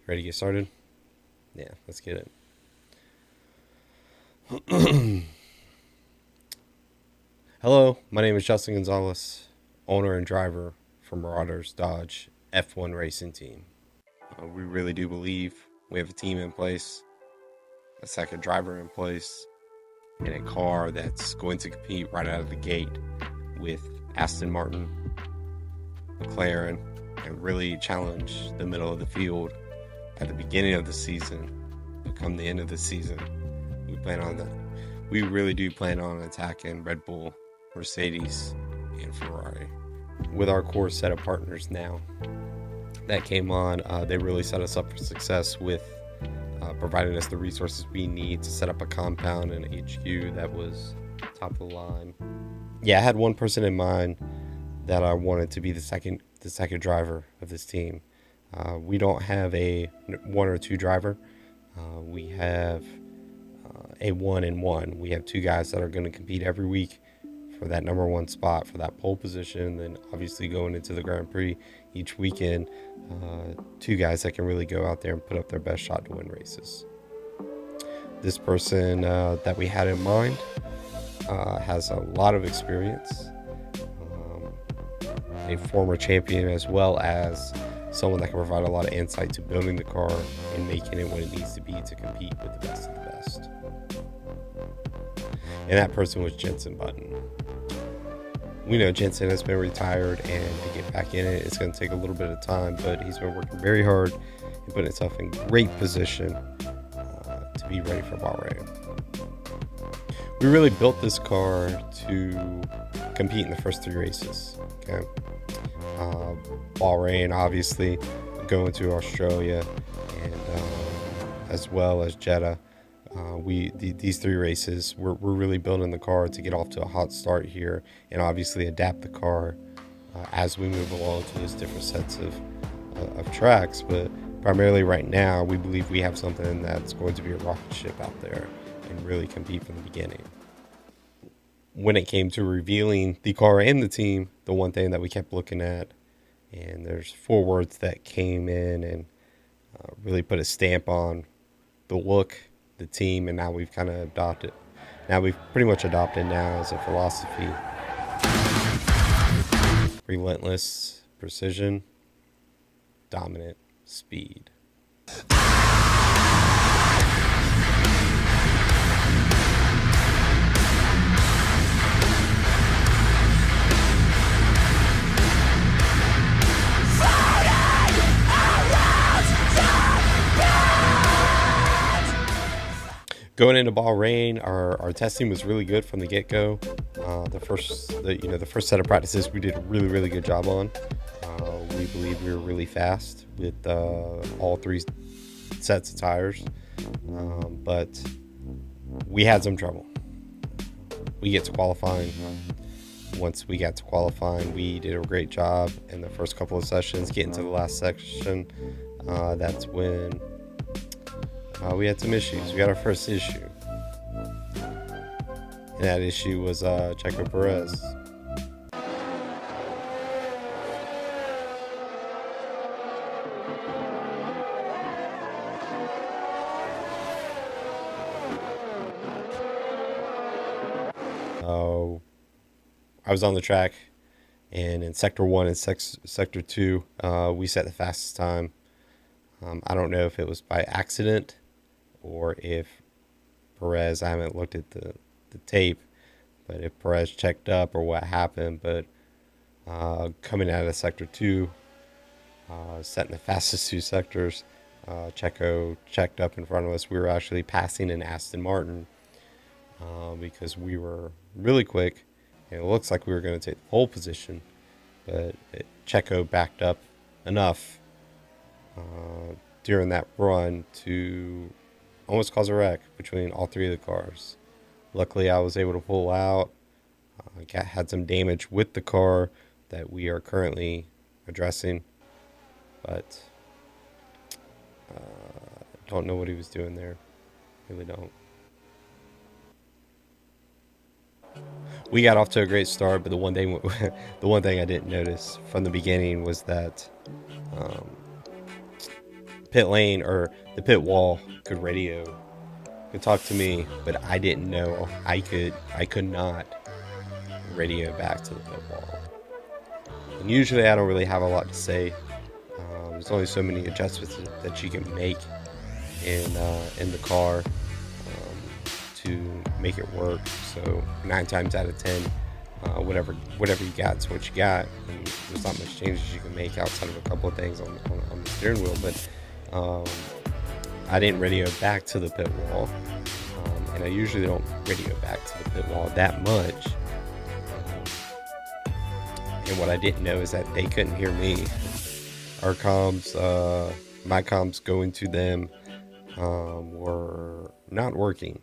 Ready to get started? Yeah, let's get it. Hello, my name is Justin Gonzalez, owner and driver for Marauders Dodge F1 Racing Team. We really do believe we have a team in place, a second driver in place, and a car that's going to compete right out of the gate with Aston Martin, McLaren, and really challenge the middle of the field at the beginning of the season. But come the end of the season, we really do plan on attacking Red Bull, Mercedes, and Ferrari. With our core set of partners now that came on, they really set us up for success with providing us the resources we need to set up a compound and HQ that was top of the line. Yeah, I had one person in mind that I wanted to be the second driver of this team. We don't have a one or two driver. We have a 1 and 1. We have two guys that are going to compete every week for that number one spot, for that pole position. Then obviously going into the Grand Prix each weekend, two guys that can really go out there and put up their best shot to win races. This person that we had in mind has a lot of experience, a former champion, as well as someone that can provide a lot of insight to building the car and making it what it needs to be to compete with the best of the best. And that person was Jensen Button. We know Jensen has been retired, and to get back in it, it's going to take a little bit of time, but he's been working very hard and putting himself in great position to be ready for Bahrain. We really built this car to compete in the first three races. Okay, Bahrain, obviously, going to Australia, and as well as Jeddah. These three races, we're really building the car to get off to a hot start here, and obviously adapt the car as we move along to those different sets of tracks. But primarily right now, we believe we have something that's going to be a rocket ship out there and really compete from the beginning. When it came to revealing the car and the team, the one thing that we kept looking at, and there's 4 words that came in and really put a stamp on the look, the team, and now we've kind of adopted. Now we've pretty much adopted now as a philosophy: relentless precision, dominant speed. Going into Bahrain, our testing was really good from the get-go. The first set of practices we did a really good job on. We believe we were really fast with all 3 sets of tires, but we had some trouble. We get to qualifying. Once we got to qualifying, we did a great job in the first couple of sessions. Getting to the last section, that's when we had some issues. We got our first issue, and that issue was Checo Perez. I was on the track, and in Sector 1 and Sector 2, we set the fastest time. I don't know if it was by accident or if Perez, I haven't looked at the tape, but if Perez checked up or what happened. But coming out of Sector 2, setting the fastest 2 sectors, Checo checked up in front of us. We were actually passing an Aston Martin because we were really quick, and it looks like we were going to take the pole position, but Checo backed up enough during that run to almost cause a wreck between all 3 of the cars. Luckily, I was able to pull out. Had some damage with the car that we are currently addressing, but don't know what he was doing there. Really don't. We got off to a great start, but the one thing I didn't notice from the beginning was that pit lane or the pit wall could talk to me, but I didn't know I could not radio back to the pit wall. And usually I don't really have a lot to say. There's only so many adjustments that you can make in the car to make it work. So 9 times out of 10, whatever you got is what you got. And there's not much changes you can make outside of a couple of things on the steering wheel. But I didn't radio back to the pit wall, and I usually don't radio back to the pit wall that much. And what I didn't know is that they couldn't hear me. Our comms, my comms going to them were not working.